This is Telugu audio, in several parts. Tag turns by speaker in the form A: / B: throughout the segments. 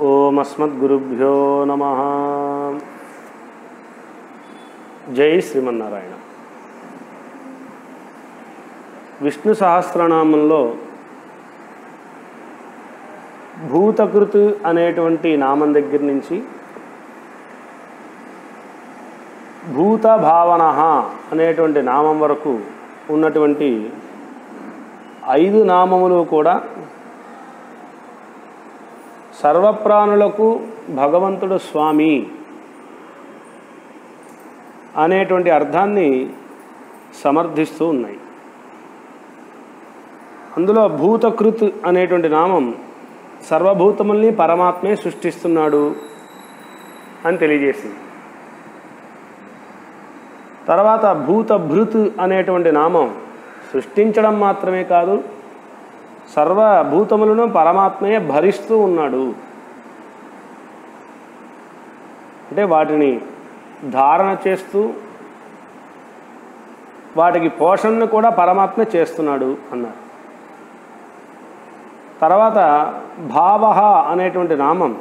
A: ఓం అస్మద్గురుభ్యో నమః. జై శ్రీమన్నారాయణ. విష్ణు సహస్రనామంలో భూతకృత్ అనేటువంటి నామం దగ్గర నుంచి భూత భావన అనేటువంటి నామం వరకు ఉన్నటువంటి 5 నామములు కూడా సర్వప్రాణులకు భగవంతుడు స్వామి అనేటువంటి అర్థాన్ని సమర్థిస్తూ ఉన్నాయి. అందులో భూతకృత్ అనేటువంటి నామం సర్వభూతముల్ని పరమాత్మే సృష్టిస్తున్నాడు అని తెలియజేసింది. తర్వాత భూతభృత్ అనేటువంటి నామం సృష్టించడం మాత్రమే కాదు, సర్వభూతములను పరమాత్మయే భరిస్తూ ఉన్నాడు. అంటే వాటిని ధారణ చేస్తూ వాటికి పోషణను కూడా పరమాత్మ చేస్తున్నాడు అన్నారు. తర్వాత భావః అనేటువంటి నామం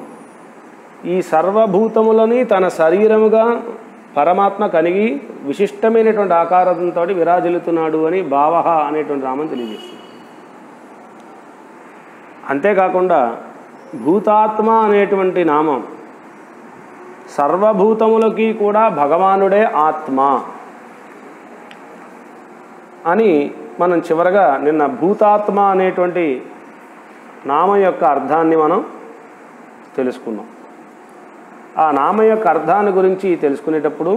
A: ఈ సర్వభూతములని తన శరీరముగా పరమాత్మ కలిగి విశిష్టమైనటువంటి ఆకారంతో విరాజిల్లుతున్నాడు అని భావః అనేటువంటి నామం తెలియజేస్తుంది. అంతేకాకుండా భూతాత్మ అనేటువంటి నామం సర్వభూతములకి కూడా భగవానుడే ఆత్మ అని మనం చివరగా నిన్న భూతాత్మ అనేటువంటి నామం యొక్క అర్థాన్ని మనం తెలుసుకున్నాం. ఆ నామం యొక్క అర్థాన్ని గురించి తెలుసుకునేటప్పుడు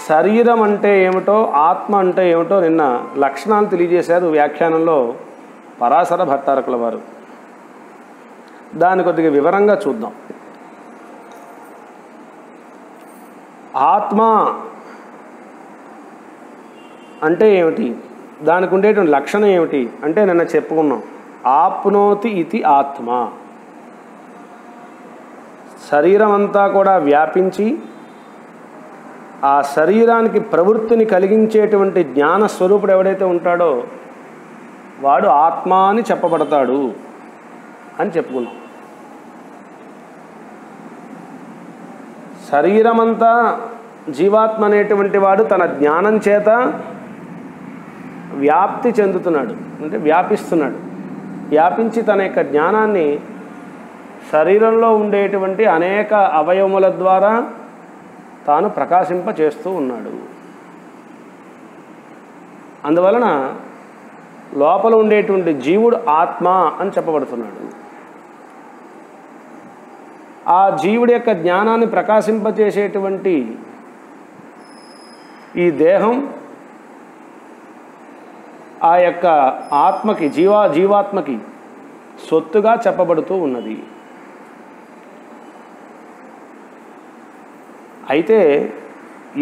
A: శరీరం అంటే ఏమిటో, ఆత్మ అంటే ఏమిటో నిన్న లక్షణాలు తెలియజేశారు వ్యాఖ్యానంలో పరాశర భట్టారకుల వారు. దాన్ని కొద్దిగా వివరంగా చూద్దాం. ఆత్మ అంటే ఏమిటి, దానికి ఉండేటువంటి లక్షణం ఏమిటి అంటే నిన్న చెప్పుకున్నాం. ఆప్నోతి ఇది ఆత్మ, శరీరం అంతా కూడా వ్యాపించి ఆ శరీరానికి ప్రవృత్తిని కలిగించేటువంటి జ్ఞాన స్వరూపుడు ఎవడైతే ఉంటాడో వాడు ఆత్మ అని చెప్పబడతాడు అని చెప్పుకున్నాం. శరీరమంతా జీవాత్మ అనేటువంటి వాడు తన జ్ఞానం చేత వ్యాప్తి చెందుతున్నాడు, అంటే వ్యాపిస్తున్నాడు. వ్యాపించి తన యొక్క జ్ఞానాన్ని శరీరంలో ఉండేటువంటి అనేక అవయవముల ద్వారా తాను ప్రకాశింపచేస్తూ ఉన్నాడు. అందువలన లోపల ఉండేటువంటి జీవుడు ఆత్మ అని చెప్పబడుతున్నాడు. ఆ జీవుడి యొక్క జ్ఞానాన్ని ప్రకాశింపచేసేటువంటి ఈ దేహం ఆ యొక్క ఆత్మకి జీవాత్మకి సొత్తుగా చెప్పబడుతూ ఉన్నది. అయితే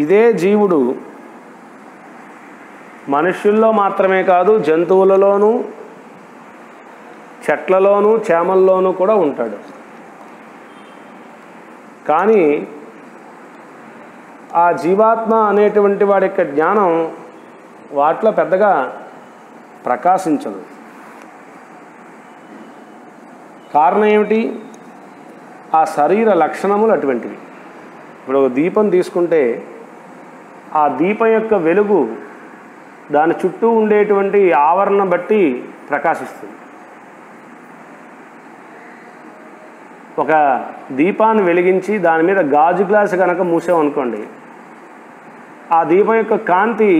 A: ఇదే జీవుడు మనుష్యుల్లో మాత్రమే కాదు, జంతువులలోనూ చెట్లలోనూ చేమల్లోనూ కూడా ఉంటాడు. కానీ ఆ జీవాత్మ అనేటువంటి వాడి యొక్క జ్ఞానం వాటిలో పెద్దగా ప్రకాశించదు. కారణం ఏమిటి? ఆ శరీర లక్షణములు అటువంటివి. ఇప్పుడు ఒక దీపం తీసుకుంటే ఆ దీపం యొక్క వెలుగు దాని చుట్టూ ఉండేటువంటి ఆవరణ బట్టి ప్రకాశిస్తుంది. ఒక దీపాన్ని వెలిగించి దాని మీద గాజు గ్లాసు కనుక మూసామనుకోండి, ఆ దీపం యొక్క కాంతి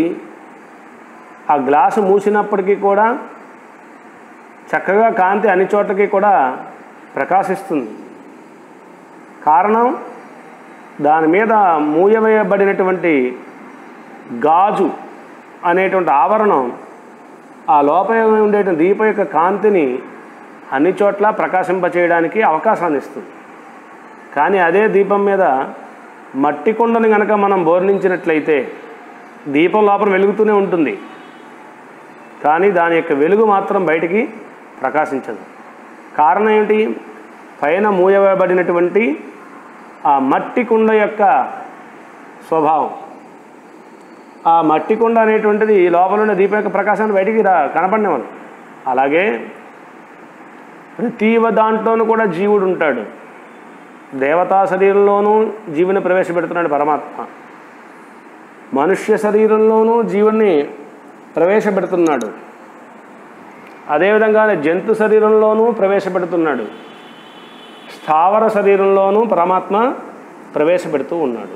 A: ఆ గ్లాసు మూసినప్పటికీ కూడా చక్కగా కాంతి అన్ని చోట్లకి కూడా ప్రకాశిస్తుంది. కారణం దాని మీద మూయవేయబడినటువంటి గాజు అనేటువంటి ఆవరణం ఆ లోపల ఉండేటువంటి దీపం యొక్క కాంతిని అన్ని చోట్ల ప్రకాశింపచేయడానికి అవకాశాన్ని ఇస్తుంది. కానీ అదే దీపం మీద మట్టి కుండని కనుక మనం బోర్లించినట్లయితే దీపం లోపల వెలుగుతూనే ఉంటుంది, కానీ దాని యొక్క వెలుగు మాత్రం బయటికి ప్రకాశించదు. కారణం ఏంటి? పైన మూయబడినటువంటి ఆ మట్టి కుండ యొక్క స్వభావం. ఆ మట్టి కుండ అనేటువంటిది లోపల ఉన్న దీపం యొక్క ప్రకాశాన్ని బయటికి కనపడినవను. అలాగే ప్రతి దాంట్లోనూ కూడా జీవుడు ఉంటాడు. దేవతా శరీరంలోనూ జీవుని ప్రవేశపెడుతున్నాడు పరమాత్మ. మనుష్య శరీరంలోనూ జీవుని ప్రవేశపెడుతున్నాడు. అదేవిధంగానే జంతు శరీరంలోనూ ప్రవేశపెడుతున్నాడు. స్థావర శరీరంలోనూ పరమాత్మ ప్రవేశపెడుతూ ఉన్నాడు.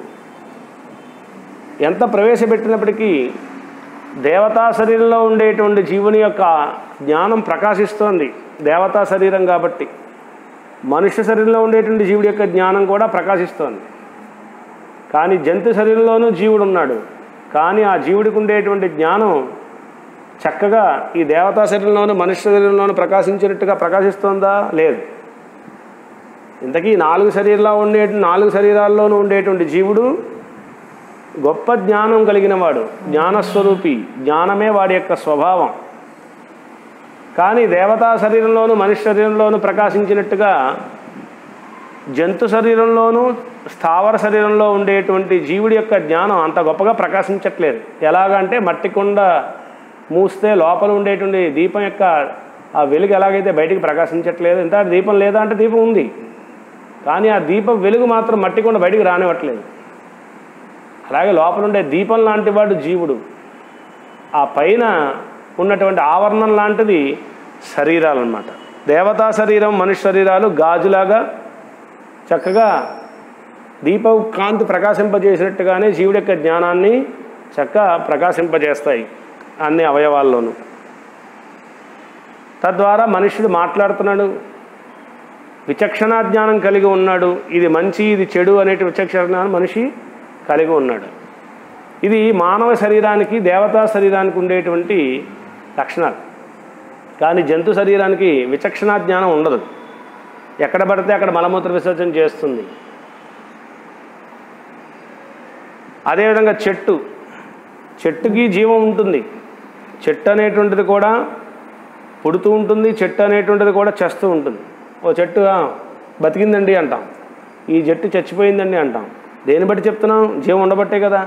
A: ఎంత ప్రవేశపెట్టినప్పటికీ దేవతా శరీరంలో ఉండేటువంటి జీవుని యొక్క జ్ఞానం ప్రకాశిస్తోంది. దేవతా శరీరం కాబట్టి మనుష్య శరీరంలో ఉండేటువంటి జీవుడి యొక్క జ్ఞానం కూడా ప్రకాశిస్తోంది. కానీ జంతు శరీరంలోనూ జీవుడు ఉన్నాడు. కానీ ఆ జీవుడికి ఉండేటువంటి జ్ఞానం చక్కగా ఈ దేవతా శరీరంలోనూ మనుష్య శరీరంలోనూ ప్రకాశించినట్టుగా ప్రకాశిస్తోందా? లేదు. ఇంతకీ 4 శరీరాల్లోనూ ఉండేటువంటి జీవుడు గొప్ప జ్ఞానం కలిగిన వాడు, జ్ఞానస్వరూపి. జ్ఞానమే వాడి యొక్క స్వభావం. కానీ దేవతా శరీరంలోనూ మనుష్య శరీరంలోనూ ప్రకాశించినట్టుగా జంతు శరీరంలోనూ స్థావర శరీరంలో ఉండేటువంటి జీవుడి యొక్క జ్ఞానం అంత గొప్పగా ప్రకాశించట్లేదు. ఎలాగంటే మట్టి కుండ మూస్తే లోపల ఉండేటువంటి దీపం యొక్క ఆ వెలుగు ఎలాగైతే బయటికి ప్రకాశించట్లేదు, ఇంత దీపం లేదా అంటే దీపం ఉంది, కానీ ఆ దీపం వెలుగు మాత్రం మట్టి కుండ బయటికి రానివ్వట్లేదు. అలాగే లోపల ఉండే దీపం లాంటి వాడు జీవుడు. ఆ పైన ఉన్నటువంటి ఆవరణం లాంటిది శరీరాలు అన్నమాట. దేవతా శరీరం మనుష్య శరీరాలు గాజులాగా చక్కగా దీపం కాంతి ప్రకాశింపజేసినట్టుగానే జీవుడి యొక్క జ్ఞానాన్ని చక్కగా ప్రకాశింపజేస్తాయి అన్ని అవయవాల్లోనూ. తద్వారా మనుష్యుడు మాట్లాడుతున్నాడు, విచక్షణ జ్ఞానం కలిగి ఉన్నాడు. ఇది మంచి ఇది చెడు అనేటి విచక్షణ జ్ఞానం మనిషి కలిగి ఉన్నాడు. ఇది మానవ శరీరానికి దేవతా శరీరానికి ఉండేటువంటి లక్షణాలు. కానీ జంతు శరీరానికి విచక్షణ జ్ఞానం ఉండదు. ఎక్కడ పడితే అక్కడ మలమూత్ర విసర్జన చేస్తుంది. అదేవిధంగా చెట్టుకి జీవం ఉంటుంది. చెట్టు అనేటువంటిది కూడా పుడుతూ ఉంటుంది, చెట్టు అనేటువంటిది కూడా చేస్తూ ఉంటుంది. ఓ చెట్టు బతికిందండి అంటాం, ఈ చెట్టు చచ్చిపోయిందండి అంటాం. దేని బట్టి చెప్తున్నాం? జీవం ఉండబట్టే కదా.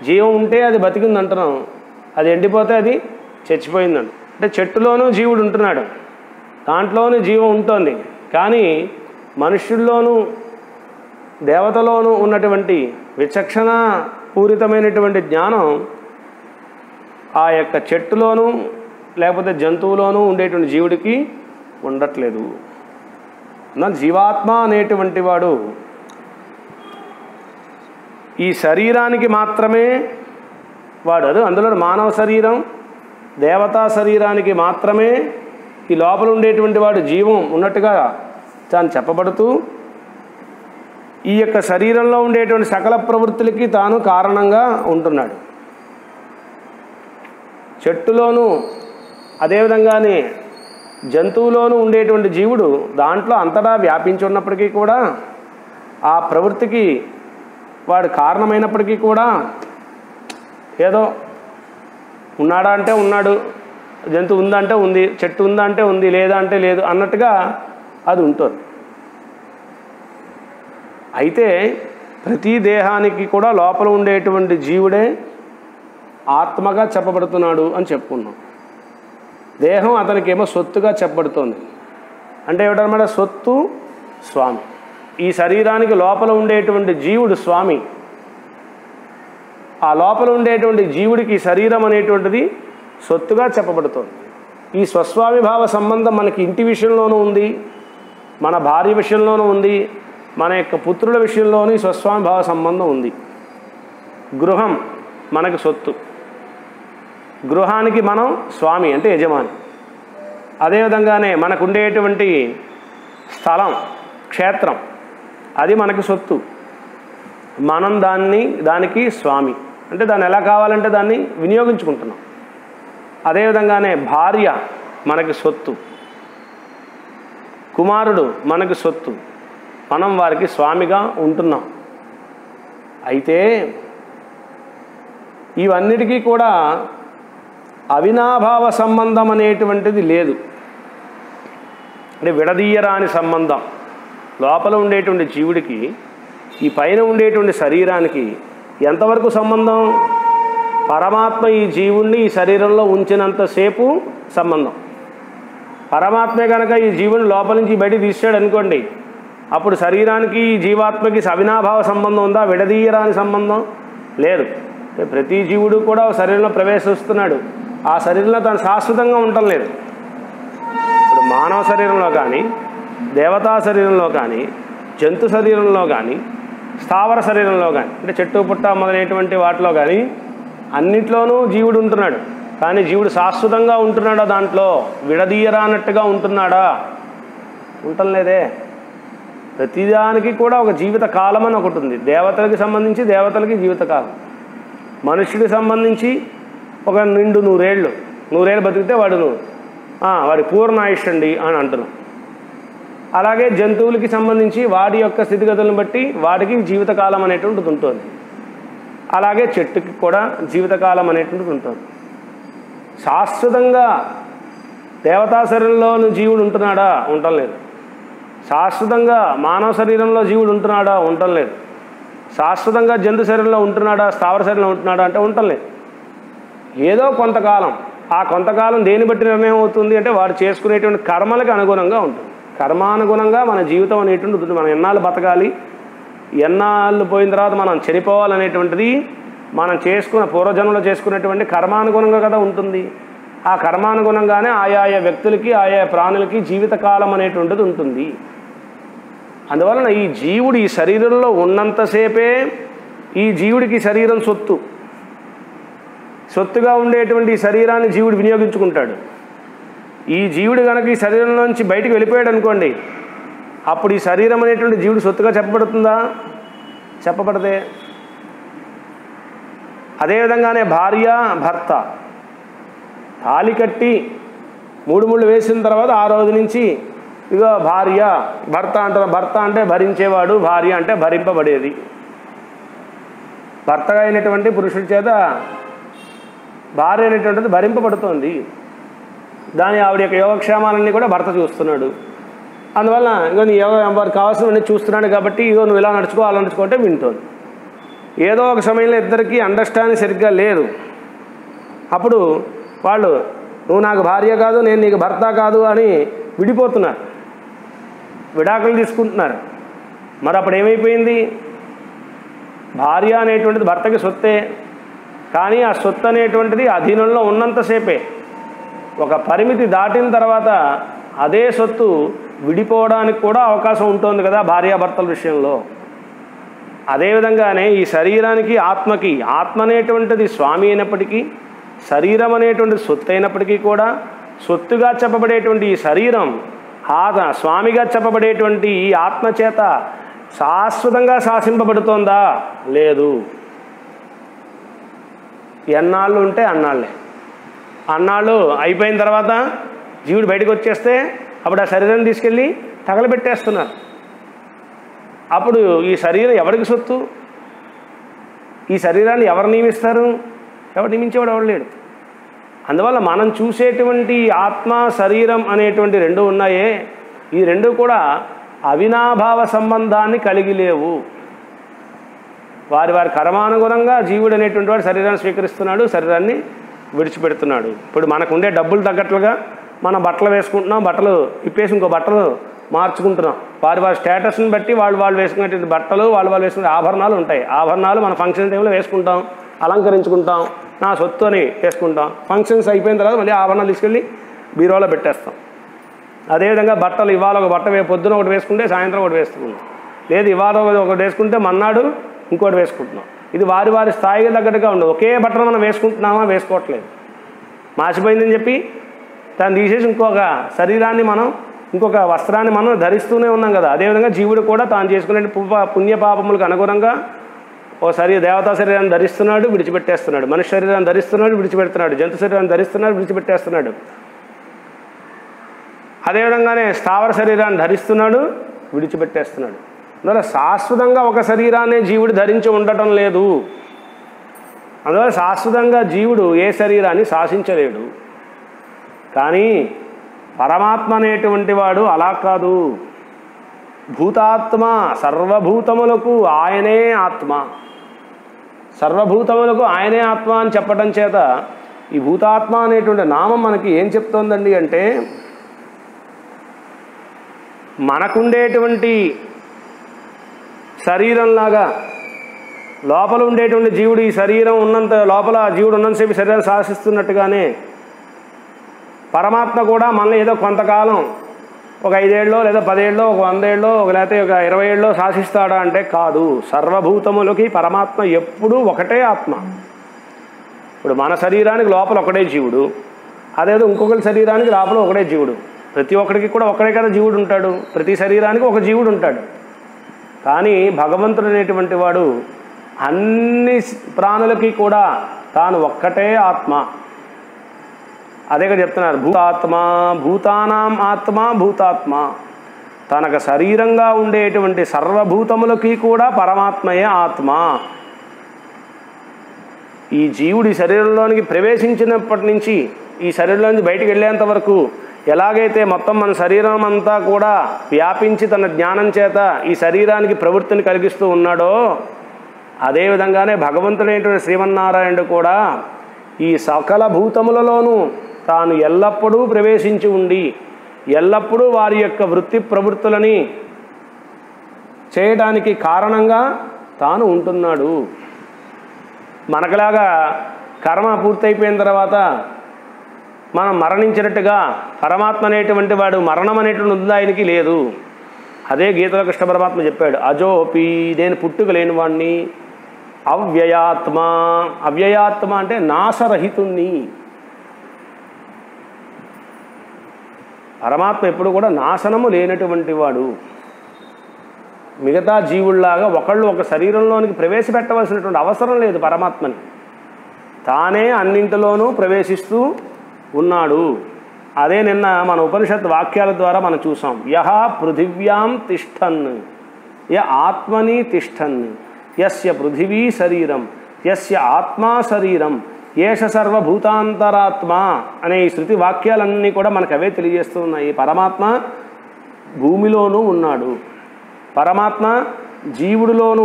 A: జీవం ఉంటే అది బతికింది అంటున్నాం, అది ఎండిపోతే అది చచ్చిపోయిందంట. అంటే చెట్టులోనూ జీవుడు ఉంటున్నాడు, దాంట్లోనూ జీవం ఉంటుంది. కానీ మనుష్యుల్లోనూ దేవతలోనూ ఉన్నటువంటి విచక్షణ పూరితమైనటువంటి జ్ఞానం ఆ యొక్క చెట్టులోనూ లేకపోతే జంతువులోనూ ఉండేటువంటి జీవుడికి ఉండట్లేదు. జీవాత్మ అనేటువంటి వాడు ఈ శరీరానికి మాత్రమే వాడు. అందులో మానవ శరీరం దేవతా శరీరానికి మాత్రమే ఈ లోపల ఉండేటువంటి వాడు జీవం ఉన్నట్టుగా తాను చెప్పబడుతూ ఈ యొక్క శరీరంలో ఉండేటువంటి సకల ప్రవృత్తులకి తాను కారణంగా ఉంటున్నాడు. చెట్టులోనూ అదేవిధంగానే జంతువులోనూ ఉండేటువంటి జీవుడు దాంట్లో అంతటా వ్యాపించి ఉన్నప్పటికీ కూడా ఆ ప్రవృత్తికి వాడు కారణమైనప్పటికీ కూడా ఏదో ఉన్నాడా అంటే ఉన్నాడు, జంతువు ఉందంటే ఉంది, చెట్టు ఉందా అంటే ఉంది, లేదా అంటే లేదు అన్నట్టుగా అది ఉంటుంది. అయితే ప్రతి దేహానికి కూడా లోపల ఉండేటువంటి జీవుడే ఆత్మగా చెప్పబడుతున్నాడు అని చెప్పుకున్నాం. దేహం అతనికేమో సొత్తుగా చెప్పబడుతోంది. అంటే ఏమిటన్నమాట? సొత్తు స్వామి. ఈ శరీరానికి లోపల ఉండేటువంటి జీవుడు స్వామి. ఆ లోపల ఉండేటువంటి జీవుడికి శరీరం అనేటువంటిది సొత్తుగా చెప్పబడుతోంది. ఈ స్వస్వామి భావ సంబంధం మనకి ఇంటి విషయంలోనూ ఉంది, మన భార్య విషయంలోనూ ఉంది, మన యొక్క పుత్రుల విషయంలోనూ స్వస్వామి భావ సంబంధం ఉంది. గృహం మనకి సొత్తు, గృహానికి మనం స్వామి అంటే యజమాని. అదేవిధంగానే మనకు ఉండేటువంటి స్థలం క్షేత్రం అది మనకి సొత్తు, మనం దానికి స్వామి. అంటే దాన్ని ఎలా కావాలంటే దాన్ని వినియోగించుకుంటున్నాం. అదేవిధంగానే భార్య మనకి సొత్తు, కుమారుడు మనకి సొత్తు, మనం వారికి స్వామిగా ఉంటున్నాం. అయితే ఇవన్నిటికీ కూడా అవినాభావ సంబంధం అనేటువంటిది లేదు. అంటే విడదీయరాని సంబంధం. లోపల ఉండేటువంటి జీవుడికి ఈ పైన ఉండేటువంటి శరీరానికి ఎంతవరకు సంబంధం? పరమాత్మ ఈ జీవుణ్ణి ఈ శరీరంలో ఉంచినంతసేపు సంబంధం. పరమాత్మే కనుక ఈ జీవుని లోపల నుంచి బయటికి తీసాడు అనుకోండి, అప్పుడు శరీరానికి ఈ జీవాత్మకి అవినాభావ సంబంధం ఉందా? విడదీయరాని సంబంధం లేదు. ప్రతి జీవుడు కూడా శరీరంలో ప్రవేశిస్తున్నాడు. ఆ శరీరంలో తను శాశ్వతంగా ఉండటం లేదు. ఇప్పుడు మానవ శరీరంలో కానీ, దేవతా శరీరంలో కానీ, జంతు శరీరంలో కానీ, స్థావర శరీరంలో కానీ, అంటే చెట్టు పుట్ట మొదలైనటువంటి వాటిలో కానీ అన్నిట్లోనూ జీవుడు ఉంటున్నాడు. కానీ జీవుడు శాశ్వతంగా ఉంటున్నాడా? దాంట్లో విడదీయరానట్టుగా ఉంటున్నాడా? ఉండటం లేదే. ప్రతిదానికి కూడా ఒక జీవిత కాలం అని ఒకటి ఉంది. దేవతలకి సంబంధించి దేవతలకి జీవితకాలం, మనుషుడికి సంబంధించి ఒక నిండు 100 ఏళ్ళు బతికితే వాడి పూర్ణ ఆయుష్ అండి అని అంటున్నాం. అలాగే జంతువులకి సంబంధించి వాడి యొక్క స్థితిగతులను బట్టి వాడికి జీవితకాలం అనేటువంటిది ఉంటుంది. అలాగే చెట్టుకి కూడా జీవితకాలం అనేటువంటిది ఉంటుంది. శాశ్వతంగా దేవతా శరీరంలోని జీవుడు ఉంటున్నాడా? ఉండటం లేదు. శాశ్వతంగా మానవ శరీరంలో జీవుడు ఉంటున్నాడా? ఉండటం లేదు. శాశ్వతంగా జంతు శరీరంలో ఉంటున్నాడా? స్థావర శరీరంలో ఉంటున్నాడా అంటే ఉండటం లేదు. ఏదో కొంతకాలం, ఆ కొంతకాలం దేని బట్టి నిర్ణయం అవుతుంది అంటే వాడు చేసుకునేటువంటి కర్మలకు అనుగుణంగా ఉంటుంది. కర్మానుగుణంగా మన జీవితం అనేటువంటి ఉంటుంది. మనం ఎన్నాళ్ళు బతకాలి, ఎన్నాళ్ళు పోయిన తర్వాత మనం చనిపోవాలనేటువంటిది మనం పూర్వజన్మలో చేసుకునేటువంటి కర్మానుగుణంగా కదా ఉంటుంది. ఆ కర్మానుగుణంగానే ఆయా వ్యక్తులకి, ఆయా ప్రాణులకి జీవితకాలం అనేటువంటిది ఉంటుంది. అందువలన ఈ జీవుడు ఈ శరీరంలో ఉన్నంతసేపే ఈ జీవుడికి శరీరం సొత్తుగా ఉండేటువంటి ఈ శరీరాన్ని జీవుడు వినియోగించుకుంటాడు. ఈ జీవుడు కనుక ఈ శరీరం నుంచి బయటికి వెళ్ళిపోయాడు అనుకోండి, అప్పుడు ఈ శరీరం అనేటువంటి జీవుడు సొత్తుగా చెప్పబడుతుందా? చెప్పబడదే. అదేవిధంగానే భార్య భర్త తాళి కట్టి 3 ముళ్ళు వేసిన తర్వాత ఆ రోజు నుంచి ఇగో భార్య భర్త అంటారు. భర్త అంటే భరించేవాడు, భార్య అంటే భరింపబడేది. భర్తగా అయినటువంటి పురుషుడి చేత భార్య అనేటువంటిది భరింపబడుతోంది. ఆవిడ యొక్క యోగక్షేమాలన్నీ కూడా భర్త చూస్తున్నాడు. అందువల్ల ఇగో నీ వారికి కావాల్సినవన్నీ చూస్తున్నాడు కాబట్టి ఇగో నువ్వు ఇలా నడుచుకో అలా నడుచుకో అంటే వింటోంది. ఏదో ఒక సమయంలో ఇద్దరికి అండర్స్టాండింగ్ సరిగ్గా లేదు. అప్పుడు వాళ్ళు నువ్వు నాకు భార్య కాదు, నేను నీకు భర్త కాదు అని విడిపోతున్నారు, విడాకులు తీసుకుంటున్నారు. మరి అప్పుడు ఏమైపోయింది? భార్య అనేటువంటిది భర్తకి సొత్తే, కానీ ఆ సొత్తు అనేటువంటిది అధీనంలో ఉన్నంతసేపే. ఒక పరిమితి దాటిన తర్వాత అదే సొత్తు విడిపోవడానికి కూడా అవకాశం ఉంటుంది కదా భార్యాభర్తల విషయంలో. అదేవిధంగానే ఈ శరీరానికి ఆత్మ అనేటువంటిది స్వామి అయినప్పటికీ, శరీరం అనేటువంటి సొత్తు అయినప్పటికీ కూడా సొత్తుగా చెప్పబడేటువంటి ఈ శరీరం స్వామిగా చెప్పబడేటువంటి ఈ ఆత్మ చేత శాశ్వతంగా శాసింపబడుతోందా? లేదు. ఎన్నాళ్ళు ఉంటే అన్నాళ్ళు అయిపోయిన తర్వాత జీవుడు బయటకు వచ్చేస్తే అప్పుడు ఆ శరీరాన్ని తీసుకెళ్ళి తగలబెట్టేస్తున్నారు. అప్పుడు ఈ శరీరం ఎవరికి సొత్తు? ఈ శరీరాన్ని ఎవరు నియమిస్తారు? ఎవరు నియమించేవాడు ఎవడు లేడు. అందువల్ల మనం చూసేటువంటి ఆత్మ శరీరం అనేటువంటి 2 ఉన్నాయే, ఈ 2 కూడా అవినాభావ సంబంధాన్ని కలిగి లేవు. వారి కర్మానుగుణంగా జీవుడు అనేటువంటి వాడు శరీరాన్ని స్వీకరిస్తున్నాడు, శరీరాన్ని విడిచిపెడుతున్నాడు. ఇప్పుడు మనకు ఉండే డబ్బులు తగ్గట్లుగా మనం బట్టలు వేసుకుంటున్నాం, బట్టలు ఇప్పేసి ఇంకో బట్టలు మార్చుకుంటున్నాం. వారి స్టేటస్ని బట్టి వాళ్ళు వేసుకునేటువంటి బట్టలు, వాళ్ళు వేసుకునే ఆభరణాలు ఉంటాయి. ఆభరణాలు మన ఫంక్షన్ టైంలో వేసుకుంటాం, అలంకరించుకుంటాం, నా సొత్తు అని వేసుకుంటాం. ఫంక్షన్స్ అయిపోయిన తర్వాత మళ్ళీ ఆభరణాలు తీసుకెళ్ళి బీరోలో పెట్టేస్తాం. అదేవిధంగా బట్టలు ఇవాళ ఒక బట్ట పొద్దున ఒకటి వేసుకుంటే సాయంత్రం ఒకటి వేసుకుంటాం, లేదు ఇవాళ ఒకటి వేసుకుంటే మన్నాడు ఇంకోటి వేసుకుంటున్నాం. ఇది వారి స్థాయికి తగ్గట్టుగా ఉండదు. ఒకే బట్టలు మనం వేసుకుంటున్నామా? వేసుకోవట్లేదు. మాసిపోయిందని చెప్పి దాన్ని తీసేసి శరీరాన్ని ఇంకొక వస్త్రాన్ని మనం ధరిస్తూనే ఉన్నాం కదా. అదేవిధంగా జీవుడు కూడా తాను చేసుకునే పుణ్యపాపములకు అనుగుణంగా ఓ దేవతా శరీరాన్ని ధరిస్తున్నాడు, విడిచిపెట్టేస్తున్నాడు. మనుష్య శరీరాన్ని ధరిస్తున్నాడు, విడిచిపెడుతున్నాడు. జంతు శరీరాన్ని ధరిస్తున్నాడు, విడిచిపెట్టేస్తున్నాడు. అదేవిధంగానే స్థావర శరీరాన్ని ధరిస్తున్నాడు, విడిచిపెట్టేస్తున్నాడు. అందువల్ల శాశ్వతంగా ఒక శరీరాన్ని జీవుడు ధరించి ఉండటం లేదు. అందువల్ల శాశ్వతంగా జీవుడు ఏ శరీరాన్ని శాసించలేడు. కానీ పరమాత్మ అనేటువంటి వాడు అలా కాదు. భూతాత్మ, సర్వభూతములకు ఆయనే ఆత్మ. సర్వభూతములకు ఆయనే ఆత్మ అని చెప్పడం చేత ఈ భూతాత్మ అనేటువంటి నామం మనకి ఏం చెప్తోందండి అంటే, మనకుండేటువంటి శరీరంలాగా లోపల ఉండేటువంటి జీవుడు ఈ శరీరం ఉన్నంత లోపల జీవుడు ఉన్నంతసేపు శరీరాన్ని శాసిస్తున్నట్టుగానే పరమాత్మ కూడా మనల్ని ఏదో కొంతకాలం ఒక 5 ఏళ్ళలో లేదా 10 ఏళ్ళలో ఒక 100 ఏళ్ళలో లేకపోతే ఒక 20 ఏళ్ళలో శాసిస్తాడా అంటే కాదు. సర్వభూతములకి పరమాత్మ ఎప్పుడూ ఒకటే ఆత్మ. ఇప్పుడు మన శరీరానికి లోపల ఒకటే జీవుడు, అదేదో ఇంకొకరి శరీరానికి లోపల ఒకటే జీవుడు. ప్రతి ఒక్కడికి కూడా ఒకడే కదా జీవుడు ఉంటాడు, ప్రతి శరీరానికి ఒక జీవుడు ఉంటాడు. కానీ భగవంతుడు అనేటువంటి వాడు అన్ని ప్రాణులకి కూడా తాను ఒక్కటే ఆత్మ. అదేగా చెప్తున్నారు, భూతాత్మ భూతానాం ఆత్మ భూతాత్మ. తనకు శరీరంగా ఉండేటువంటి సర్వభూతములకి కూడా పరమాత్మయే ఆత్మ. ఈ జీవుడి శరీరంలోనికి ప్రవేశించినప్పటి నుంచి ఈ శరీరంలోంచి బయటికి వెళ్ళేంత వరకు ఎలాగైతే మొత్తం మన శరీరం అంతా కూడా వ్యాపించి తన జ్ఞానం చేత ఈ శరీరానికి ప్రవృత్తిని కలిగిస్తూ ఉన్నాడో, అదేవిధంగానే భగవంతుడైనటువంటి శ్రీమన్నారాయణుడు కూడా ఈ సకల భూతములలోనూ తాను ఎల్లప్పుడూ ప్రవేశించి ఉండి ఎల్లప్పుడూ వారి యొక్క వృత్తి ప్రవృత్తులని చేయడానికి కారణంగా తాను ఉంటున్నాడు. మనకులాగా కర్మ పూర్తయిపోయిన తర్వాత మనం మరణించినట్టుగా పరమాత్మ అనేటువంటి వాడు మరణం అనేటువంటి ఉంది ఆయనకి లేదు. అదే గీతలో కృష్ణ పరమాత్మ చెప్పాడు, అజోపి నేను పుట్టుక లేని వాణ్ణి, అవ్యయాత్మ. అవ్యయాత్మ అంటే నాశరహితుణ్ణి. పరమాత్మ ఎప్పుడు కూడా నాశనము లేనటువంటి వాడు. మిగతా జీవుల్లాగా ఒకళ్ళు ఒక శరీరంలోనికి ప్రవేశపెట్టవలసినటువంటి అవసరం లేదు పరమాత్మని. తానే అన్నింటిలోనూ ప్రవేశిస్తూ ఉన్నాడు. అదే నిన్న మన ఉపనిషత్ వాక్యాల ద్వారా మనం చూసాం. యహ పృథివ్యాం తిష్టన్ య ఆత్మని తిష్టన్ యస్య పృథివీ శరీరం యస్య ఆత్మా శరీరం ఏష సర్వభూతాంతరాత్మ అనే ఈ శృతి వాక్యాలన్నీ కూడా మనకు అవే తెలియజేస్తూ ఉన్నాయి. పరమాత్మ భూమిలోనూ ఉన్నాడు, పరమాత్మ జీవుడిలోనూ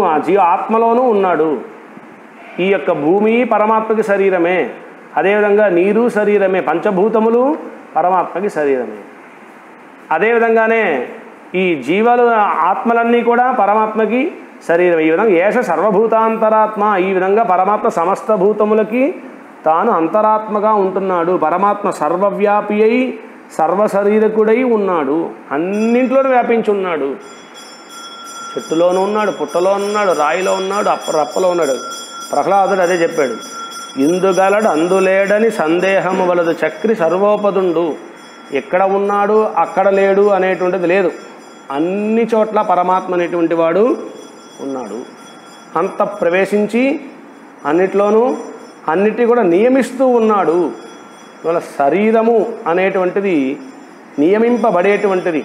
A: ఆత్మలోనూ ఉన్నాడు. ఈ యొక్క భూమి పరమాత్మకి శరీరమే, అదేవిధంగా నీరు శరీరమే, పంచభూతములు పరమాత్మకి శరీరమే. అదేవిధంగానే ఈ జీవాలు ఆత్మలన్నీ కూడా పరమాత్మకి శరీరం. ఈ విధంగా ఏష సర్వభూతాంతరాత్మ. ఈ విధంగా పరమాత్మ సమస్త భూతములకి తాను అంతరాత్మగా ఉంటున్నాడు. పరమాత్మ సర్వవ్యాపి అయి సర్వశరీరకుడై ఉన్నాడు, అన్నింటిలోనూ వ్యాపించి ఉన్నాడు. చెట్టులోనూ ఉన్నాడు, పుట్టలో ఉన్నాడు, రాయిలో ఉన్నాడు, రప్పలో ఉన్నాడు. ప్రహ్లాదుడు అదే చెప్పాడు, ఇందుగలడు అందులేడని సందేహము వలదు చక్రి సర్వోపదుండు. ఎక్కడ ఉన్నాడు అక్కడ లేడు అనేటువంటిది లేదు, అన్ని చోట్ల పరమాత్మ అనేటువంటి వాడు ఉన్నాడు. అంత ప్రవేశించి అన్నిట్లోనూ అన్నిటి కూడా నియమిస్తూ ఉన్నాడు. ఇవాళ శరీరము అనేటువంటిది నియమింపబడేటువంటిది,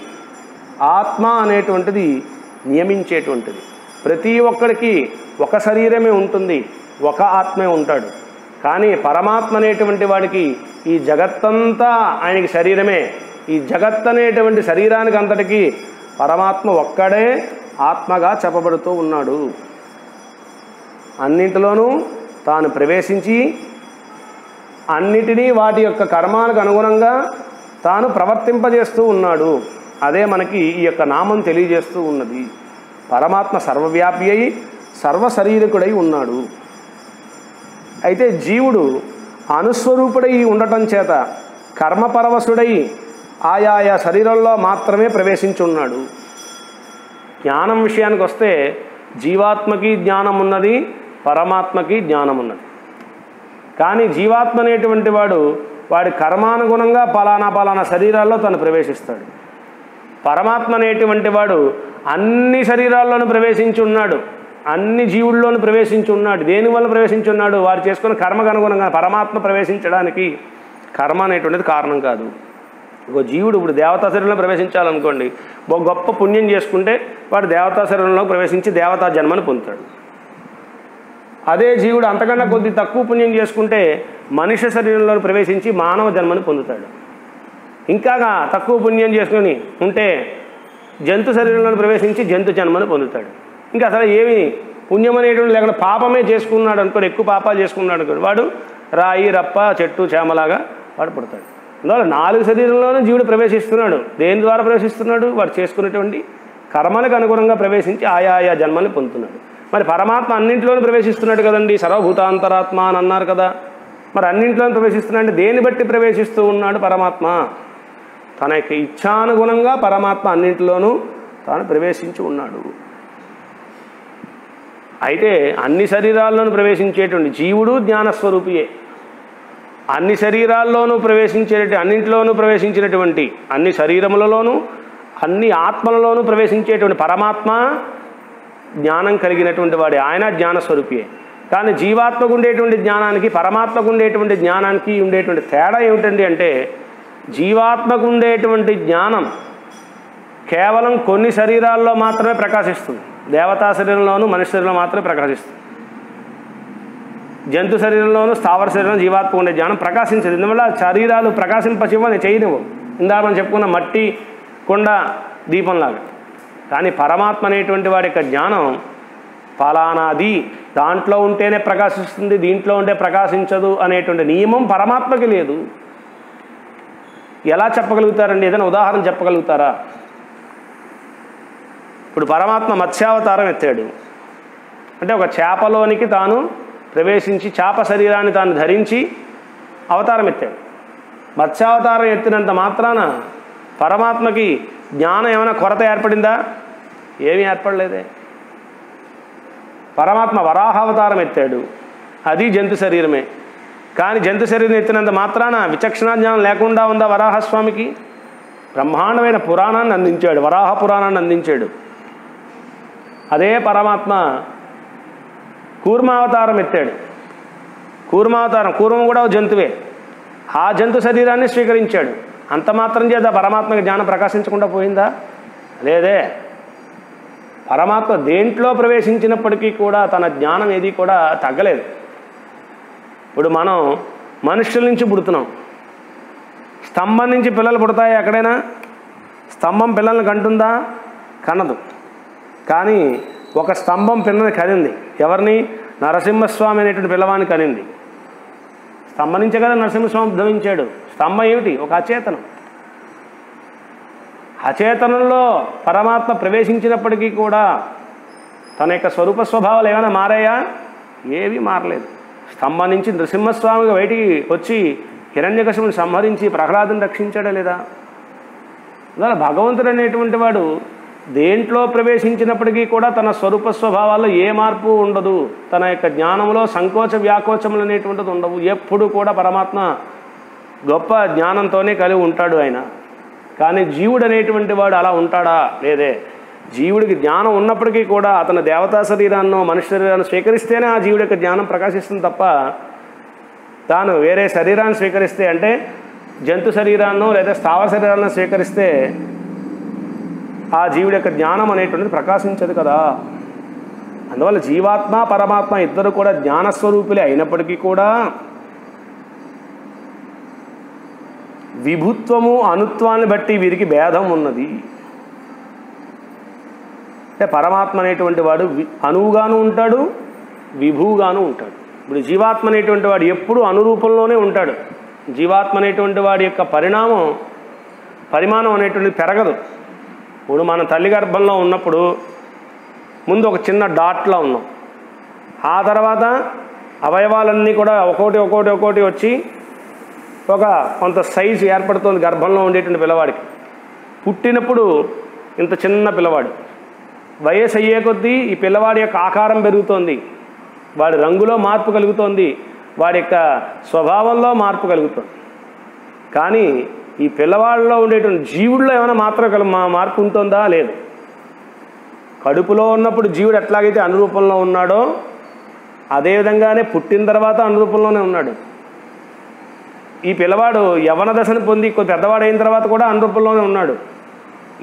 A: ఆత్మ అనేటువంటిది నియమించేటువంటిది. ప్రతి ఒక్కడికి ఒక శరీరమే ఉంటుంది, ఒక ఆత్మే ఉంటాడు. కానీ పరమాత్మ అనేటువంటి వాడికి ఈ జగత్తంతా ఆయనకి శరీరమే. ఈ జగత్ అనేటువంటి శరీరానికి అంతటికి పరమాత్మ ఒక్కడే ఆత్మగా చెప్పబడుతూ ఉన్నాడు. అన్నింటిలోనూ తాను ప్రవేశించి అన్నిటినీ వాటి యొక్క కర్మాలకు అనుగుణంగా తాను ప్రవర్తింపజేస్తూ ఉన్నాడు. అదే మనకి ఈ యొక్క నామం తెలియజేస్తూ ఉన్నది. పరమాత్మ సర్వవ్యాపి అయి సర్వశరీరకుడై ఉన్నాడు. అయితే జీవుడు అనుస్వరూపుడై ఉండటం చేత కర్మపరవశుడై ఆయా శరీరంలో మాత్రమే ప్రవేశించున్నాడు. జ్ఞానం విషయానికి వస్తే జీవాత్మకి జ్ఞానం ఉన్నది, పరమాత్మకి జ్ఞానం ఉన్నది. కానీ జీవాత్మ అనేటువంటి వాడి కర్మానుగుణంగా పలానా శరీరాల్లో తను ప్రవేశిస్తాడు. పరమాత్మ అనేటువంటి వాడు అన్ని శరీరాల్లోనూ ప్రవేశించి ఉన్నాడు, అన్ని జీవుల్లోనూ ప్రవేశించి ఉన్నాడు. దేనివల్ల ప్రవేశించి ఉన్నాడు? వారు చేసుకున్న కర్మకు అనుగుణంగా. పరమాత్మ ప్రవేశించడానికి కర్మ అనేటువంటిది కారణం కాదు. ఒక జీవుడు ఇప్పుడు దేవతా శరీరంలో ప్రవేశించాలనుకోండి, ఒక గొప్ప పుణ్యం చేసుకుంటే వాడు దేవతా శరీరంలో ప్రవేశించి దేవతా జన్మను పొందుతాడు. అదే జీవుడు అంతకన్నా కొద్ది తక్కువ పుణ్యం చేసుకుంటే మనుష్య శరీరంలో ప్రవేశించి మానవ జన్మను పొందుతాడు. ఇంకా తక్కువ పుణ్యం చేసుకుని ఉంటే జంతు శరీరంలో ప్రవేశించి జంతు జన్మను పొందుతాడు. ఇంకా అసలు ఏమి పుణ్యం అనేటువంటి లేకుండా పాపమే చేసుకున్నాడు అనుకోండి, ఎక్కువ పాపాలు చేసుకున్నాడు అనుకోండి, వాడు రాయి రప్ప చెట్టు చేమలాగా వాడు పుడతాడు. అందువల్ల 4 శరీరంలోనూ జీవుడు ప్రవేశిస్తున్నాడు. దేని ద్వారా ప్రవేశిస్తున్నాడు? వాడు చేసుకున్నటువంటి కర్మలకు అనుగుణంగా ప్రవేశించి ఆయా జన్మల్ని పొందుతున్నాడు. మరి పరమాత్మ అన్నింటిలోనూ ప్రవేశిస్తున్నాడు కదండి. సర్వభూతాంతరాత్మ అని అన్నారు కదా. మరి అన్నింటిలోనూ ప్రవేశిస్తున్నాడు అంటే దేన్ని బట్టి ప్రవేశిస్తూ ఉన్నాడు పరమాత్మ? తన యొక్క ఇచ్ఛానుగుణంగా పరమాత్మ అన్నింటిలోనూ తాను ప్రవేశించి ఉన్నాడు. అయితే అన్ని శరీరాల్లోనూ ప్రవేశించేటువంటి జీవుడు జ్ఞానస్వరూపియే. అన్ని శరీరాల్లోనూ అన్నింటిలోనూ ప్రవేశించినటువంటి అన్ని శరీరములలోనూ అన్ని ఆత్మలలోనూ ప్రవేశించేటువంటి పరమాత్మ జ్ఞానం కలిగినటువంటి వాడే. ఆయన జ్ఞానస్వరూపియే. కానీ జీవాత్మకు ఉండేటువంటి జ్ఞానానికి పరమాత్మకు ఉండేటువంటి జ్ఞానానికి ఉండేటువంటి తేడా ఏమిటండి అంటే, జీవాత్మకు ఉండేటువంటి జ్ఞానం కేవలం కొన్ని శరీరాల్లో మాత్రమే ప్రకాశిస్తుంది. దేవతా శరీరంలోనూ మనిషి శరీరంలో మాత్రమే ప్రకాశిస్తుంది. జంతు శరీరంలోనూ స్థావర శరీరంలో జీవాత్మకు ఉండే జ్ఞానం ప్రకాశించదు. ఎందువల్ల శరీరాలు ప్రకాశింపచివ్వని చేయనివ్వు. ఇందాక మనం చెప్పుకున్న మట్టి కొండ దీపంలాగా. కానీ పరమాత్మ అనేటువంటి వాడి యొక్క జ్ఞానం ఫలానాది, దాంట్లో ఉంటేనే ప్రకాశిస్తుంది, దీంట్లో ఉంటే ప్రకాశించదు అనేటువంటి నియమం పరమాత్మకి లేదు. ఎలా చెప్పగలుగుతారండి? ఏదైనా ఉదాహరణ చెప్పగలుగుతారా? ఇప్పుడు పరమాత్మ మత్స్యావతారం ఎత్తాడు అంటే ఒక చేపలోనికి తాను ప్రవేశించి చేప శరీరాన్ని తాను ధరించి అవతారం ఎత్తాడు. మత్స్యావతారం ఎత్తినంత మాత్రాన పరమాత్మకి జ్ఞానం ఏమైనా కొరత ఏర్పడిందా? ఏమీ ఏర్పడలేదే. పరమాత్మ వరాహావతారం ఎత్తాడు, అది జంతు శరీరమే. కానీ జంతు శరీరం ఎత్తినంత మాత్రాన విచక్షణ జ్ఞానం లేకుండా ఉందా వరాహస్వామికి? బ్రహ్మాండమైన పురాణాన్ని అందించాడు, వరాహ పురాణాన్ని అందించాడు. అదే పరమాత్మ కూర్మావతారం ఎత్తాడు. కూర్మం కూడా జంతువే. ఆ జంతు శరీరాన్ని స్వీకరించాడు. అంత మాత్రం చేత పరమాత్మకి జ్ఞానం ప్రకాశించకుండా పోయిందా? లేదే. పరమాత్మ దేంట్లో ప్రవేశించినప్పటికీ కూడా తన జ్ఞానం ఏది కూడా తగ్గలేదు. ఇప్పుడు మనం మనుషుల నుంచి పుడుతున్నాం. స్తంభం నుంచి పిల్లలు పుడతాయి ఎక్కడైనా? స్తంభం పిల్లల్ని కంటుందా? కనదు. కానీ ఒక స్తంభం పిల్లని కనింది. ఎవరిని? నరసింహస్వామి అనేటువంటి పిల్లవాడిని కనింది. స్తంభం నుంచే కదా నరసింహస్వామి ఉద్భవించాడు. స్తంభం ఏమిటి? ఒక అచేతనం. అచేతనంలో పరమాత్మ ప్రవేశించినప్పటికీ కూడా తన యొక్క స్వరూప స్వభావాలు ఏమైనా మారాయా? ఏవి మారలేదు. స్తంభం నుంచి నరసింహస్వామిగా బయటికి వచ్చి హిరణ్యకశిపుని సంహరించి ప్రహ్లాదుని రక్షించాడా లేదా? అందువల్ల భగవంతుడు అనేటువంటి వాడు దేంట్లో ప్రవేశించినప్పటికీ కూడా తన స్వరూప స్వభావాల్లో ఏ మార్పు ఉండదు. తన యొక్క జ్ఞానంలో సంకోచ వ్యాకోచములు అనేటువంటిది ఉండవు. ఎప్పుడు కూడా పరమాత్మ గొప్ప జ్ఞానంతోనే కలిగి ఉంటాడు ఆయన. కానీ జీవుడు అనేటువంటి వాడు అలా ఉంటాడా? లేదే. జీవుడికి జ్ఞానం ఉన్నప్పటికీ కూడా అతను దేవతా శరీరాన్నో మనిషి శరీరాన్ని స్వీకరిస్తేనే ఆ జీవుడి యొక్క జ్ఞానం ప్రకాశిస్తుంది తప్ప తాను వేరే శరీరాన్ని స్వీకరిస్తే, అంటే జంతు శరీరాన్నో లేదా స్థావర శరీరాన్ని స్వీకరిస్తే ఆ జీవుడి యొక్క జ్ఞానం అనేటువంటిది ప్రకాశించదు కదా. అందువల్ల జీవాత్మ పరమాత్మ ఇద్దరు కూడా జ్ఞానస్వరూపులే అయినప్పటికీ కూడా విభుత్వము అనుత్వాన్ని బట్టి వీరికి భేదం ఉన్నది. అంటే పరమాత్మ అనేటువంటి వాడు అనువుగాను ఉంటాడు, విభువుగాను ఉంటాడు. ఇప్పుడు జీవాత్మ అనేటువంటి వాడు ఎప్పుడు అనురూపంలోనే ఉంటాడు. జీవాత్మ అనేటువంటి వాడి యొక్క పరిమాణం అనేటువంటిది పెరగదు. ఇప్పుడు మనం తల్లి గర్భంలో ఉన్నప్పుడు ముందు ఒక చిన్న డాట్లా ఉన్నాం. ఆ తర్వాత అవయవాలన్నీ కూడా ఒక్కోటి వచ్చి ఒక కొంత సైజు ఏర్పడుతుంది గర్భంలో ఉండేటువంటి పిల్లవాడికి. పుట్టినప్పుడు ఇంత చిన్న పిల్లవాడు. వయసు అయ్యే కొద్దీ ఈ పిల్లవాడి యొక్క ఆకారం పెరుగుతోంది, వాడి రంగులో మార్పు కలుగుతోంది, వాడి యొక్క స్వభావంలో మార్పు కలుగుతుంది. కానీ ఈ పిల్లవాడిలో ఉండేటువంటి జీవుడిలో ఏమైనా మార్పు ఉంటుందా? లేదు. కడుపులో ఉన్నప్పుడు జీవుడు ఎట్లాగైతే అనురూపంలో ఉన్నాడో అదేవిధంగానే పుట్టిన తర్వాత అనురూపంలోనే ఉన్నాడు. ఈ పిల్లవాడు యవ్వన దశను పొంది పెద్దవాడు అయిన తర్వాత కూడా అనురూపంలోనే ఉన్నాడు.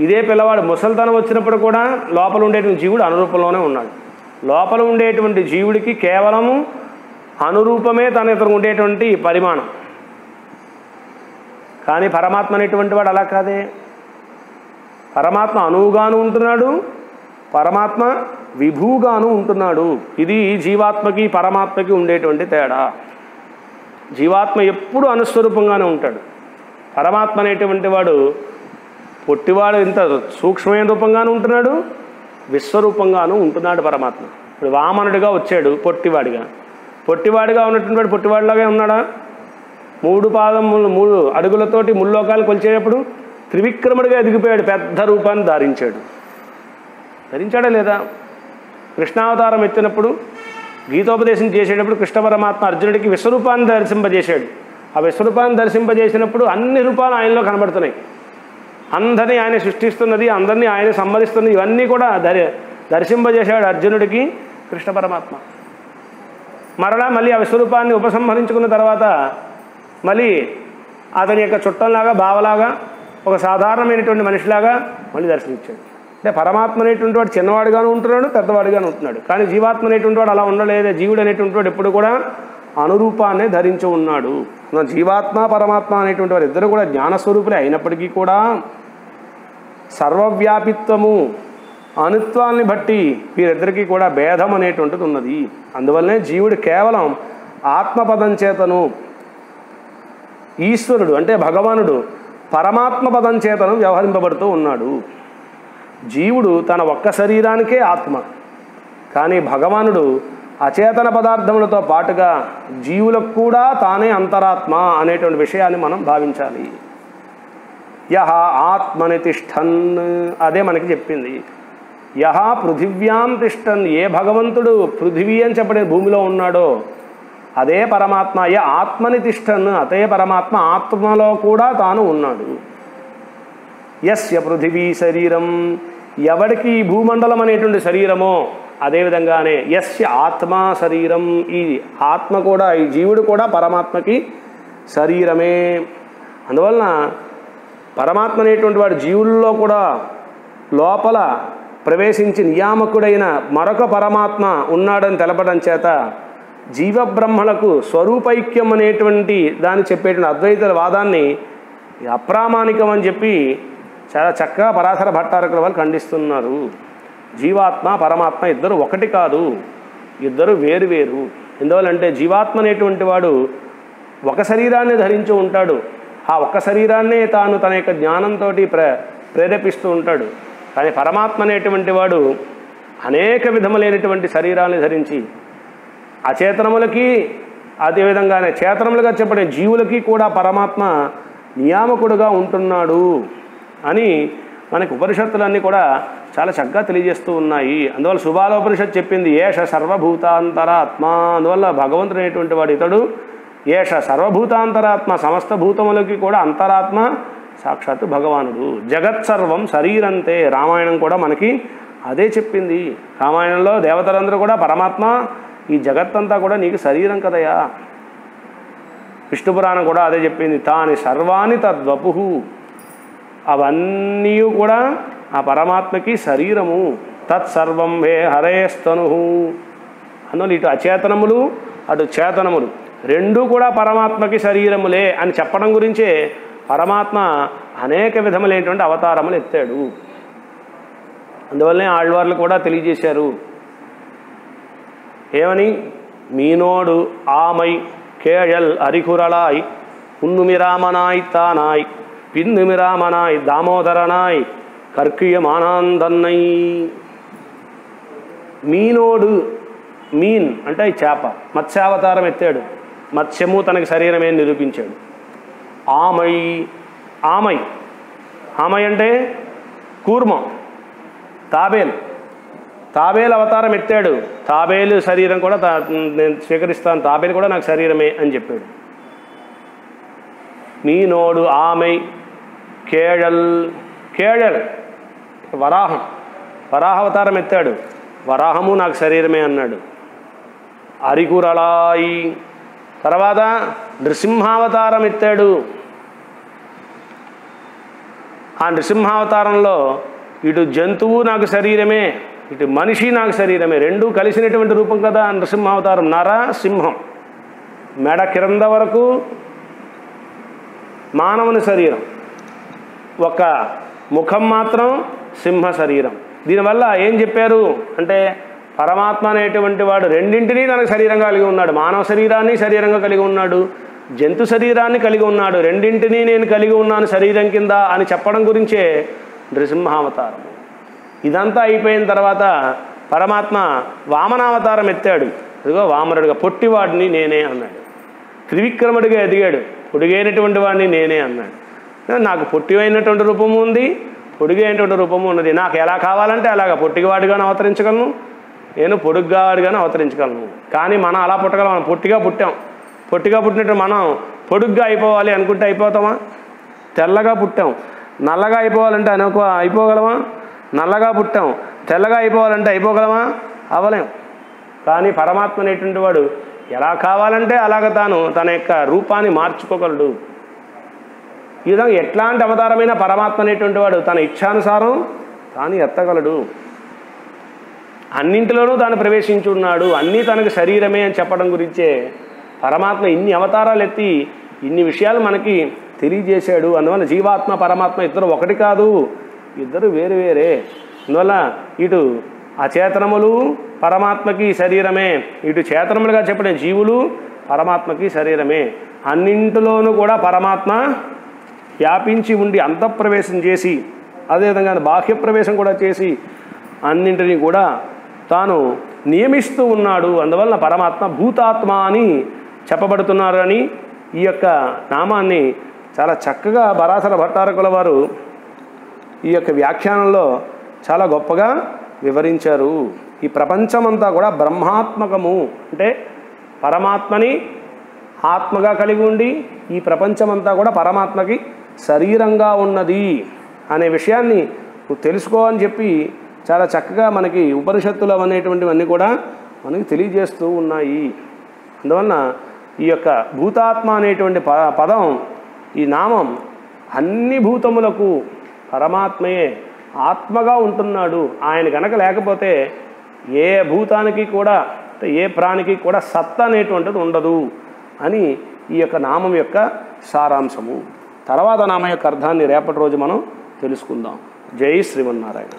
A: ఇదే పిల్లవాడు ముసలితనం వచ్చినప్పుడు కూడా లోపల ఉండేటువంటి జీవుడు అనురూపంలోనే ఉన్నాడు. లోపల ఉండేటువంటి జీవుడికి కేవలము అనురూపమే తన ఇతరు ఉండేటువంటి పరిమాణం. కానీ పరమాత్మ అనేటువంటి వాడు అలా కాదే. పరమాత్మ అనువుగాను ఉంటున్నాడు, పరమాత్మ విభువుగాను ఉంటున్నాడు. ఇది జీవాత్మకి పరమాత్మకి ఉండేటువంటి తేడా. జీవాత్మ ఎప్పుడు అనుస్వరూపంగానే ఉంటాడు. పరమాత్మ అనేటువంటి వాడు పొట్టివాడు ఇంత సూక్ష్మమైన రూపంగానూ ఉంటున్నాడు, విశ్వరూపంగానూ ఉంటున్నాడు పరమాత్మ. ఇప్పుడు వామనుడిగా వచ్చాడు పొట్టివాడిగా ఉన్నటువంటి వాడు పొట్టివాడిలాగే ఉన్నాడా? 3 అడుగులతోటి ముల్లోకాలు కొలిచేటప్పుడు త్రివిక్రముడిగా ఎదిగిపోయాడు, పెద్ద రూపాన్ని ధరించాడా లేదా? కృష్ణావతారం ఎత్తినప్పుడు గీతోపదేశం చేసేటప్పుడు కృష్ణ పరమాత్మ అర్జునుడికి విశ్వరూపాన్ని దర్శింపజేశాడు. ఆ విశ్వరూపాన్ని దర్శింపజేసినప్పుడు అన్ని రూపాలు ఆయనలో కనబడుతున్నాయి. అందరినీ ఆయన సృష్టిస్తున్నది, అందరినీ ఆయన సంహరిస్తున్నది, ఇవన్నీ కూడా దర్శింపజేశాడు అర్జునుడికి కృష్ణ పరమాత్మ. మళ్ళీ ఆ విశ్వరూపాన్ని ఉపసంహరించుకున్న తర్వాత మళ్ళీ అతని యొక్క చుట్టంలాగా బావలాగా ఒక సాధారణమైనటువంటి మనిషిలాగా మళ్ళీ దర్శనమిచ్చాడు. అంటే పరమాత్మ అనేటువంటి వాడు చిన్నవాడిగాను ఉంటున్నాడు, పెద్దవాడిగాను ఉంటున్నాడు. కానీ జీవాత్మ అనేటువంటి వాడు అలా ఉండలేదే. జీవుడు అనేటువంటి వాడు ఎప్పుడు కూడా అనురూపాన్ని ధరించి ఉన్నాడు. జీవాత్మ పరమాత్మ అనేటువంటి వారు ఇద్దరు కూడా జ్ఞానస్వరూపులే అయినప్పటికీ కూడా సర్వవ్యాపిత్వము అనుత్వాన్ని బట్టి వీరిద్దరికీ కూడా భేదం అనేటువంటిది ఉన్నది. అందువల్లనే జీవుడు కేవలం ఆత్మపదం చేతను, ఈశ్వరుడు అంటే భగవానుడు పరమాత్మ పదం చేతను వ్యవహరింపబడుతూ ఉన్నాడు. జీవుడు తన ఒక్క శరీరానికే ఆత్మ, కానీ భగవానుడు అచేతన పదార్థములతో పాటుగా జీవులకు కూడా తానే అంతరాత్మ అనేటువంటి విషయాన్ని మనం భావించాలి. యహ ఆత్మని తిష్టన్, అదే మనకి చెప్పింది. యహ పృథివ్యాం తిష్టన్, ఏ భగవంతుడు పృథివీ అని చెప్పిన భూమిలో ఉన్నాడో అదే పరమాత్మ. ఆత్మని తిష్టన్, అదే పరమాత్మ ఆత్మలో కూడా తాను ఉన్నాడు. యస్య పృథివీ శరీరం, ఎవడికి ఈ భూమండలం అనేటువంటి శరీరమో అదేవిధంగానే యస్య ఆత్మా శరీరం, ఈ ఆత్మ కూడా, ఈ జీవుడు కూడా పరమాత్మకి శరీరమే. అందువలన పరమాత్మ అనేటువంటి వాడు జీవుల్లో కూడా లోపల ప్రవేశించి నియామకుడైన మరొక పరమాత్మ ఉన్నాడని తెలపడం చేత జీవబ్రహ్మలకు స్వరూపైక్యం అనేటువంటి దాన్ని చెప్పేటువంటి అద్వైత వాదాన్ని అప్రామాణికం అని చెప్పి చాలా చక్కగా పరాశర భట్టారకుల వాళ్ళు ఖండిస్తున్నారు. జీవాత్మ పరమాత్మ ఇద్దరు ఒకటి కాదు, ఇద్దరు వేరు. ఎందువల్లంటే జీవాత్మ అనేటువంటి వాడు ఒక శరీరాన్ని ధరించి ఉంటాడు. ఆ ఒక్క శరీరాన్నే తాను తన యొక్క జ్ఞానంతో ప్రేరేపిస్తూ ఉంటాడు. కానీ పరమాత్మ అనేటువంటి వాడు అనేక విధములైనటువంటి శరీరాన్ని ధరించి అచేతనములకి అదేవిధంగానే చేతనములుగా చెప్పబడిన జీవులకి కూడా పరమాత్మ నియామకుడుగా ఉంటున్నాడు అని మనకి ఉపనిషత్తులన్నీ కూడా చాలా చక్కగా తెలియజేస్తూ ఉన్నాయి. అందువల్ల శుభాలోపనిషత్తు చెప్పింది ఏష సర్వభూతాంతరాత్మ. అందువల్ల భగవంతుడు అనేటువంటి వాడు ఇతడు ఏష సర్వభూతాంతరాత్మ, సమస్త భూతములకి కూడా అంతరాత్మ సాక్షాత్తు భగవానుడు. జగత్సర్వం శరీరంతే, రామాయణం కూడా మనకి అదే చెప్పింది. రామాయణంలో దేవతలందరూ కూడా పరమాత్మ ఈ జగత్తంతా కూడా నీకు శరీరం కదయా. విష్ణు పురాణం కూడా అదే చెప్పింది. తాని సర్వాణి తద్వపుః, అవన్నీ కూడా ఆ పరమాత్మకి శరీరము. తత్సర్వం వే హరేస్తను. అందువల్ల ఇటు అచేతనములు అటు చేతనములు రెండూ కూడా పరమాత్మకి శరీరములే అని చెప్పడం గురించే పరమాత్మ అనేక విధములైనటువంటి అవతారములు ఎత్తాడు. అందువల్లనే ఆళ్వార్లు కూడా తెలియజేశారు. ఏమని? మీనోడు ఆమై కేళల్ అరికురళాయ్ ఉన్నుమిరామనాయ్ తానాయ్ పిన్నుమిరామనాయ్ దామోదరనాయ్ కర్కియమానందన్నై. మీనోడు, మీన్ అంటే ఈ చేప, మత్స్యావతారం ఎత్తాడు. మత్స్యము తనకి శరీరమే నిరూపించాడు. ఆమై, ఆమై ఆమై అంటే కూర్మం, తాబేలు అవతారం ఎత్తాడు. తాబేలు శరీరం కూడా నేను స్వీకరిస్తాను, తాబేలు కూడా నాకు శరీరమే అని చెప్పాడు. మీనోడు ఆమై కేళల్ వరాహ అవతారం ఎత్తాడు. వరాహము నాకు శరీరమే అన్నాడు. అరికురళాయి, తర్వాత నృసింహావతారం ఎత్తాడు. ఆ నృసింహావతారంలో ఇటు జంతువు నాకు శరీరమే, ఇటు మనిషి నాకు శరీరమే, రెండూ కలిసినటువంటి రూపం కదా నృసింహావతారం. నర సింహం, మెడ కింద వరకు మానవుని శరీరం, ఒక ముఖం మాత్రం సింహ శరీరం. దీనివల్ల ఏం చెప్పారు అంటే పరమాత్మ అనేటువంటి వాడు రెండింటినీ తనకు శరీరంగా కలిగి ఉన్నాడు. మానవ శరీరాన్ని శరీరంగా కలిగి ఉన్నాడు, జంతు శరీరాన్ని కలిగి ఉన్నాడు, రెండింటినీ నేను కలిగి ఉన్నాను శరీరం కింద అని చెప్పడం గురించే నృసింహావతారము. ఇదంతా అయిపోయిన తర్వాత పరమాత్మ వామనావతారం ఎత్తాడు. అదిగో వామనుడిగా పొట్టివాడిని నేనే అన్నాడు. త్రివిక్రముడిగా ఎదిగాడు, పొడిగైనటువంటి వాడిని నేనే అన్నాడు. నాకు పొట్టివైనటువంటి రూపము ఉంది, పొడిగైనటువంటి రూపము ఉన్నది. నాకు ఎలా కావాలంటే అలాగా పొట్టివాడిగానే అవతరించగలను, నేను పొడుగ్గావాడిగానే అవతరించగలను. కానీ మనం అలా పుట్టగలం, మనం పొట్టిగా పుట్టాం. పొట్టిగా పుట్టినట్టు మనం పొడుగ్గా అయిపోవాలి అనుకుంటే అయిపోతామా? తెల్లగా పుట్టాం, నల్లగా అయిపోవాలంటే అయిపోగలమా? నల్లగా పుట్టాం, తెల్లగా అయిపోవాలంటే అయిపోగలమా? అవ్వలేం. కానీ పరమాత్మ అనేటువంటి వాడు ఎలా కావాలంటే అలాగ తన యొక్క రూపాన్ని మార్చుకోగలడు. ఈ విధంగా ఎట్లాంటి అవతారమైన పరమాత్మ అనేటువంటి వాడు తన ఇచ్ఛానుసారం తాను ఎత్తగలడు. అన్నింటిలోనూ తాను ప్రవేశించి ఉన్నాడు, అన్నీ తనకు శరీరమే అని చెప్పడం గురించే పరమాత్మ ఇన్ని అవతారాలు ఎత్తి ఇన్ని విషయాలు మనకి తెలియజేశాడు. అందువల్ల జీవాత్మ పరమాత్మ ఇద్దరు ఒకటి కాదు, ఇద్దరు వేరు వేరే. అందువల్ల ఇటు అచేతనములు పరమాత్మకి శరీరమే, ఇటు చేతనములుగా చెప్పిన జీవులు పరమాత్మకి శరీరమే. అన్నింటిలోనూ కూడా పరమాత్మ వ్యాపించి ఉండి అంతఃప్రవేశం చేసి, అదేవిధంగా బాహ్య ప్రవేశం కూడా చేసి అన్నింటినీ కూడా తాను నియమిస్తూ ఉన్నాడు. అందువలన పరమాత్మ భూతాత్మ అని చెప్పబడుతున్నారు అని ఈ యొక్క నామాన్ని చాలా చక్కగా పరాశర భట్టారకుల వారు ఈ యొక్క వ్యాఖ్యానంలో చాలా గొప్పగా వివరించారు. ఈ ప్రపంచమంతా కూడా బ్రహ్మాత్మకము అంటే పరమాత్మని ఆత్మగా కలిగి ఉండి ఈ ప్రపంచమంతా కూడా పరమాత్మకి శరీరంగా ఉన్నది అనే విషయాన్ని తెలుసుకో అని చెప్పి చాలా చక్కగా మనకి ఉపనిషత్తులు అనేటువంటివన్నీ కూడా మనకి తెలియజేస్తూ ఉన్నాయి. అందువలన ఈ యొక్క భూతాత్మ అనేటువంటి పదం, ఈ నామం అన్ని భూతములకు పరమాత్మయే ఆత్మగా ఉంటున్నాడు. ఆయన కనుక లేకపోతే ఏ భూతానికి కూడా ఏ ప్రాణికి కూడా సత్తా అనేటువంటిది ఉండదు అని ఈ యొక్క నామం యొక్క సారాంశము. తర్వాత నామం యొక్క అర్థాన్ని రేపటి రోజు మనం తెలుసుకుందాం. జై శ్రీమన్నారాయణ.